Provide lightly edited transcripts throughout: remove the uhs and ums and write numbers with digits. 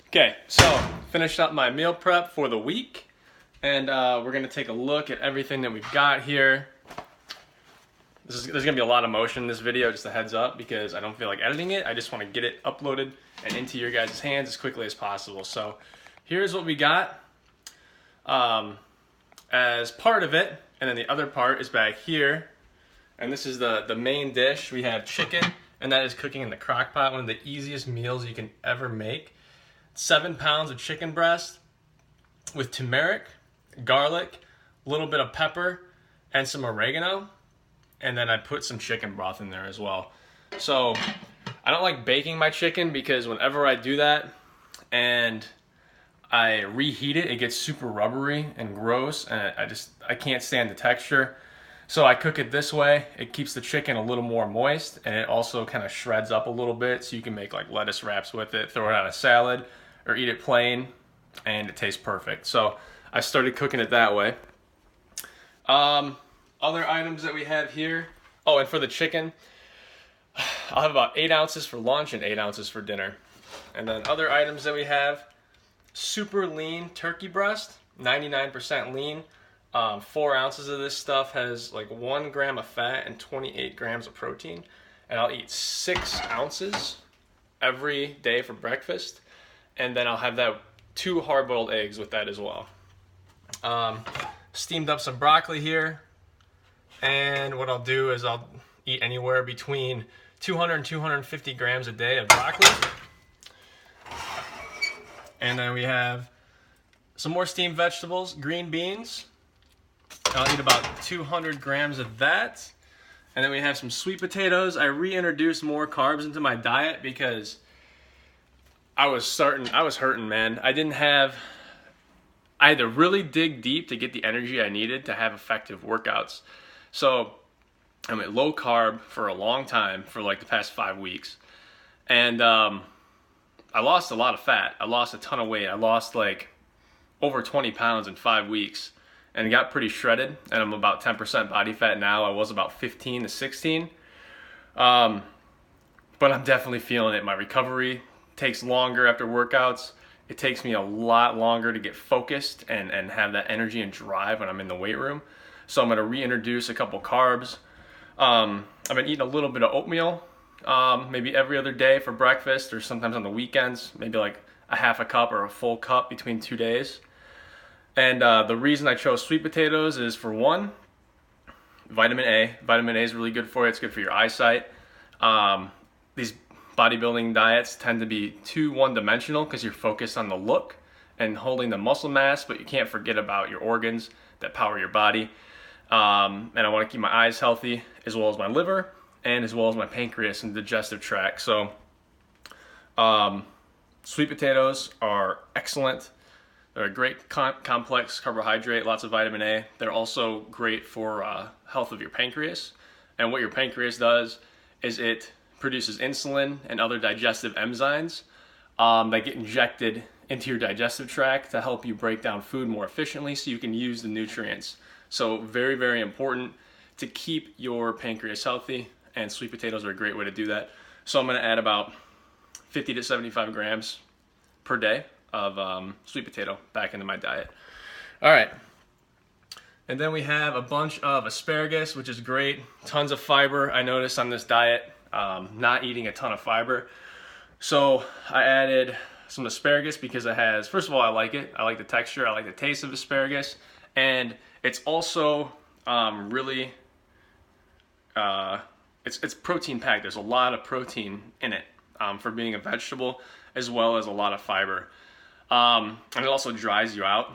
Okay, so finished up my meal prep for the week, and we're gonna take a look at everything that we've got here. There's gonna be a lot of motion in this video, just a heads up, because I don't feel like editing it. I just want to get it uploaded and into your guys' hands as quickly as possible. So here's what we got as part of it, and then the other part is back here. And this is the main dish. We have chicken, and that is cooking in the crock pot, one of the easiest meals you can ever make. 7 pounds of chicken breast with turmeric, garlic, a little bit of pepper, and some oregano. And then I put some chicken broth in there as well. So I don't like baking my chicken because whenever I do that and I reheat it, it gets super rubbery and gross, and I can't stand the texture. So I cook it this way. It keeps the chicken a little more moist, and it also kind of shreds up a little bit, so you can make like lettuce wraps with it, throw it on a salad, or eat it plain, and it tastes perfect. So I started cooking it that way. Other items that we have here. Oh, and for the chicken, I'll have about 8 ounces for lunch and 8 ounces for dinner. And then other items that we have, super lean turkey breast, 99% lean. 4 ounces of this stuff has like 1 gram of fat and 28 grams of protein. And I'll eat 6 ounces every day for breakfast. And then I'll have that 2 hard-boiled eggs with that as well. Steamed up some broccoli here. And what I'll do is I'll eat anywhere between 200 and 250 grams a day of broccoli. And then we have some more steamed vegetables, green beans. I'll eat about 200 grams of that. And then we have some sweet potatoes. I reintroduced more carbs into my diet because I was hurting, man. I had to really dig deep to get the energy I needed to have effective workouts. So I'm at low carb for a long time, for like the past 5 weeks. And I lost a lot of fat. I lost a ton of weight. I lost like over 20 pounds in 5 weeks and got pretty shredded. And I'm about 10% body fat now. I was about 15 to 16. But I'm definitely feeling it. My recovery takes longer after workouts. It takes me a lot longer to get focused and have that energy and drive when I'm in the weight room. So I'm going to reintroduce a couple carbs. I've been eating a little bit of oatmeal, maybe every other day for breakfast, or sometimes on the weekends, maybe like a half a cup or a full cup between 2 days. And the reason I chose sweet potatoes is, for one, vitamin A. Vitamin A is really good for you. It's good for your eyesight. These bodybuilding diets tend to be too one-dimensional because you're focused on the look and holding the muscle mass, but you can't forget about your organs that power your body. And I want to keep my eyes healthy, as well as my liver, and as well as my pancreas and digestive tract. So sweet potatoes are excellent. They're a great complex carbohydrate, lots of vitamin A. They're also great for health of your pancreas. And what your pancreas does is it produces insulin and other digestive enzymes that get injected into your digestive tract to help you break down food more efficiently so you can use the nutrients. So very, very important to keep your pancreas healthy, and sweet potatoes are a great way to do that. So I'm going to add about 50 to 75 grams per day of sweet potato back into my diet. All right. And then we have a bunch of asparagus, which is great. Tons of fiber. I noticed on this diet, not eating a ton of fiber. So I added some asparagus because it has, first of all, I like it. I like the texture. I like the taste of asparagus. And it's also really, it's protein packed. There's a lot of protein in it for being a vegetable, as well as a lot of fiber. And it also dries you out.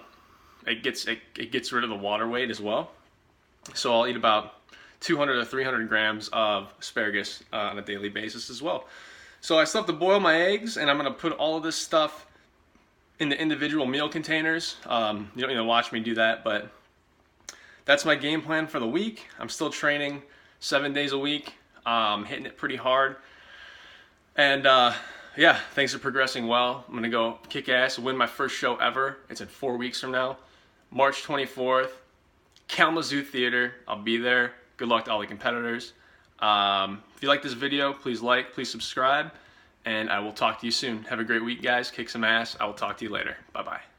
It gets rid of the water weight as well. So I'll eat about 200 to 300 grams of asparagus on a daily basis as well. So I still have to boil my eggs, and I'm going to put all of this stuff in the individual meal containers. You don't need to watch me do that, but that's my game plan for the week. I'm still training 7 days a week, hitting it pretty hard. And yeah, things are progressing well. I'm going to go kick ass, win my first show ever. It's in 4 weeks from now, March 24th, Kalamazoo Theater. I'll be there. Good luck to all the competitors. If you like this video, please like, please subscribe, and I will talk to you soon. Have a great week, guys. Kick some ass. I will talk to you later. Bye-bye.